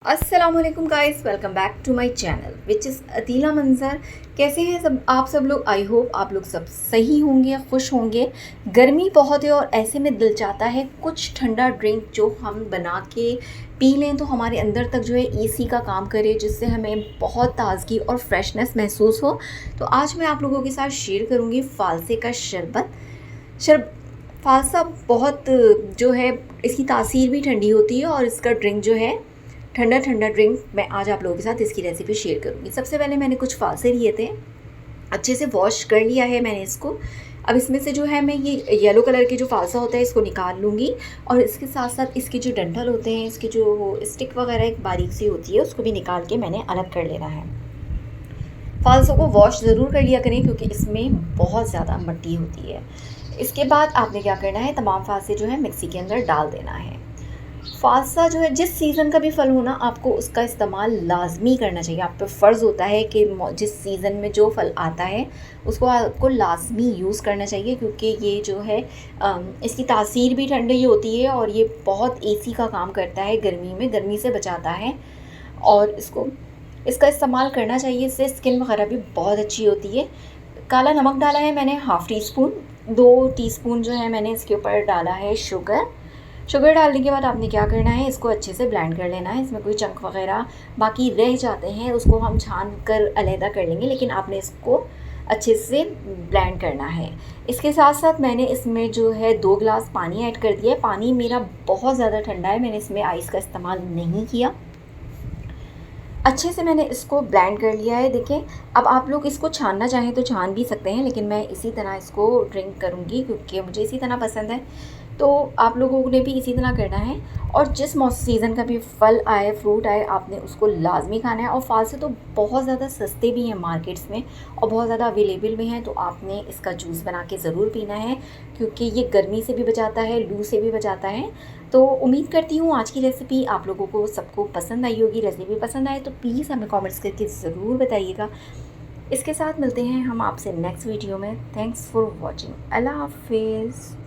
अस्सलामुअलैकुम guys, welcome back to my channel which is Atila Manzar. कैसे हैं सब आप सब लोग? आई होप आप लोग सब सही होंगे, खुश होंगे। गर्मी बहुत है और ऐसे में दिल चाहता है कुछ ठंडा ड्रिंक जो हम बना के पी लें तो हमारे अंदर तक जो है एसी का काम करे, जिससे हमें बहुत ताज़गी और फ्रेशनेस महसूस हो। तो आज मैं आप लोगों के साथ शेयर करूँगी फ़ालसे का शरबत। फ़ालसा बहुत जो है, इसकी तासीर भी ठंडी होती है और इसका ड्रिंक जो है ठंडा ठंडा ड्रिंक मैं आज आप लोगों के साथ इसकी रेसिपी शेयर करूँगी। सबसे पहले मैंने कुछ फ़ालसे लिए थे, अच्छे से वॉश कर लिया है मैंने इसको। अब इसमें से जो है मैं ये येलो कलर के जो फ़ालसा होता है इसको निकाल लूँगी और इसके साथ साथ इसके जो डंठल होते हैं, इसकी जो स्टिक वगैरह एक बारीक सी होती है, उसको भी निकाल के मैंने अलग कर लेना है। फ़ालसों को वॉश ज़रूर कर लिया करें क्योंकि इसमें बहुत ज़्यादा मट्टी होती है। इसके बाद आपने क्या करना है, तमाम फ़ालसे जो है मिक्सी के अंदर डाल देना है। फ़ालसा जो है जिस सीज़न का भी फल हो ना, आपको उसका इस्तेमाल लाज़मी करना चाहिए। आप पे फ़र्ज़ होता है कि जिस सीज़न में जो फल आता है उसको आपको लाज़मी यूज़ करना चाहिए, क्योंकि ये जो है इसकी तासीर भी ठंडी होती है और ये बहुत एसी का काम करता है, गर्मी में गर्मी से बचाता है और इसका इस्तेमाल करना चाहिए। इससे स्किन वगैरह भी बहुत अच्छी होती है। काला नमक डाला है मैंने हाफ़ टी स्पून। 2 टीस्पून जो है मैंने इसके ऊपर डाला है शुगर डालने के बाद आपने क्या करना है, इसको अच्छे से ब्लेंड कर लेना है। इसमें कोई चंक वगैरह बाकी रह जाते हैं उसको हम छान कर अलहदा कर लेंगे, लेकिन आपने इसको अच्छे से ब्लेंड करना है। इसके साथ साथ मैंने इसमें जो है 2 गिलास पानी ऐड कर दिया है। पानी मेरा बहुत ज़्यादा ठंडा है, मैंने इसमें आइस का इस्तेमाल नहीं किया। अच्छे से मैंने इसको ब्लेंड कर लिया है। देखिए, अब आप लोग इसको छानना चाहें तो छान भी सकते हैं, लेकिन मैं इसी तरह इसको ड्रिंक करूँगी क्योंकि मुझे इसी तरह पसंद है। तो आप लोगों ने भी इसी तरह करना है और जिस सीज़न का भी फल आए, फ्रूट आए, आपने उसको लाज़मी खाना है। और फ़ालसे तो बहुत ज़्यादा सस्ते भी हैं मार्केट्स में और बहुत ज़्यादा अवेलेबल भी हैं, तो आपने इसका जूस बना के ज़रूर पीना है क्योंकि ये गर्मी से भी बचाता है, लू से भी बचाता है। तो उम्मीद करती हूँ आज की रेसिपी आप लोगों को सबको पसंद आई होगी। रेसिपी पसंद आए तो प्लीज़ हमें कमेंट्स करके ज़रूर बताइएगा। इसके साथ मिलते हैं हम आपसे नेक्स्ट वीडियो में। Thanks for watching. अल्लाह हाफिज़।